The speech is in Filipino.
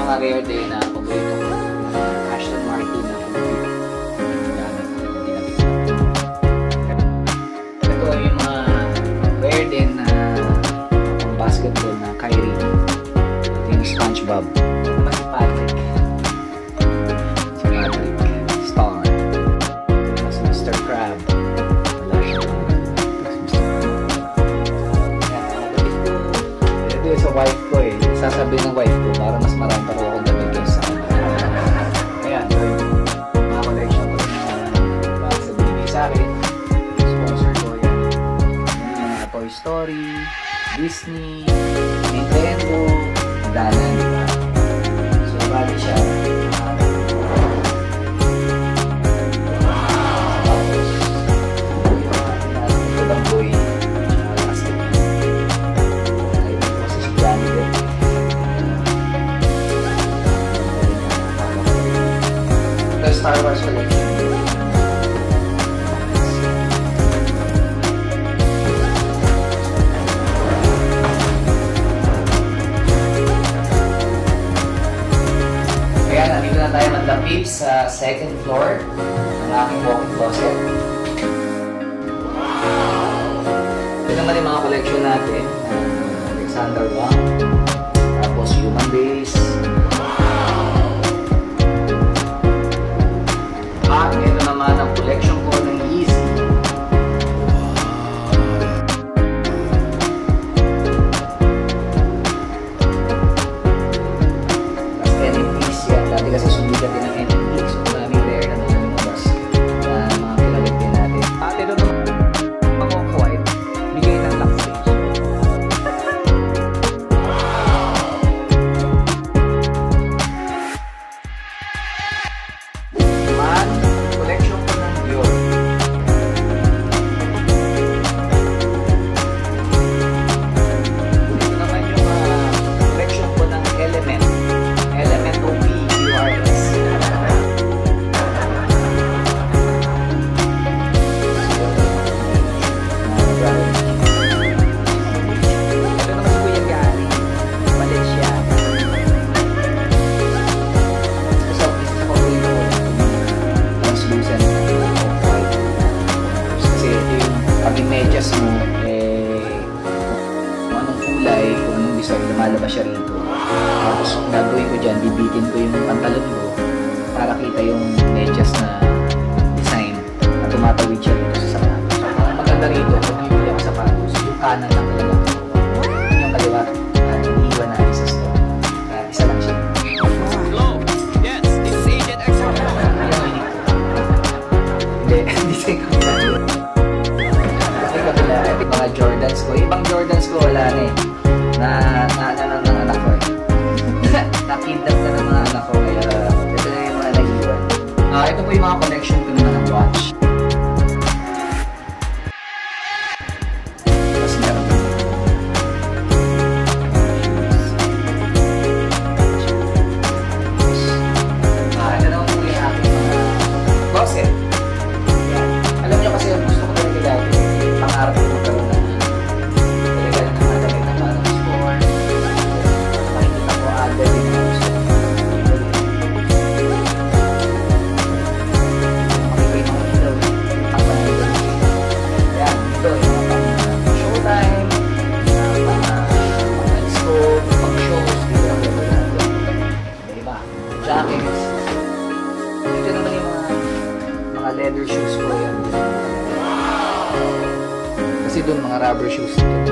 mga rare day na paborito ko. Aston Martin na computer. Ito yung mga rare din na basketball na Kyrie. Ito yung SpongeBob. Mas Patrick. Si Patrick. Star. Mas Mr. Crab. Wala siya. Ito yung sa wife ko eh. Sasabihin ng wife ko para mas marami pa rin akong damit kaysa sa kanya. Kaya, mga collection ko na sa bibig sa akin. Sponsor ko yan. Mga Toy Story, Disney, Nintendo, dalan, diba? So, bali siya. Star Wars collection. Kaya nandito na tayo magdapip sa second floor ng aking walk-in closet. Ito naman yung mga collection natin. Alexander Wang, tapos Human Base. At ito naman ang collection ko ng Yeezy. Tapos NFTs yan. Dati kasi sumigat din ng NFTs. So maraming rare na mga lumabas na mga pinalik din natin. At ito naman ang off-white. Bigay ng taxation. Collection ko ng Dior. Ito naman yung collection ko ng Element. Element OP URS. Ito naman si Kuya Gary. Malaysia. Translucent off-white. Kasi ito yung pag medyas mo, kung anong kulay, kung anong design, lumalabas siya rito. Tapos gagawin ko dyan, bibitin ko yung pantalon ko para kita yung medyas na design na tumatawid siya rito sa sapatos. So, ang maganda rito, kung yung yung sapatos, yung kanan lang talaga. Yung kaliwa, iniiwan natin sa store. Isa lang siya. Hindi sa kabila. Sa kabila, yung mga Jordans ko. Ibang Jordans ko wala na eh. Ano ng anak ko eh. Nakindap na ng mga anak ko. Kaya ito na yung mga nag-iwan. Ito po yung mga collection ko naman ng watch. Tapos meron ko. Ito naman po yung aking mga closet. Alam niyo kasi gusto ko talaga dati, pangarap ko magkaroon na talaga ng mga damit na parang sport. Makikita ko agad din na gusto ko. Makikita ko ito, pang-panalo. Ayan, ito yung mga showtime, pang-scope, pang-shows, dito lang ito natin. Diba? Jackets. Ito naman yung mga leather shoes ko yan. Kasi doon mga rubber shoes dito.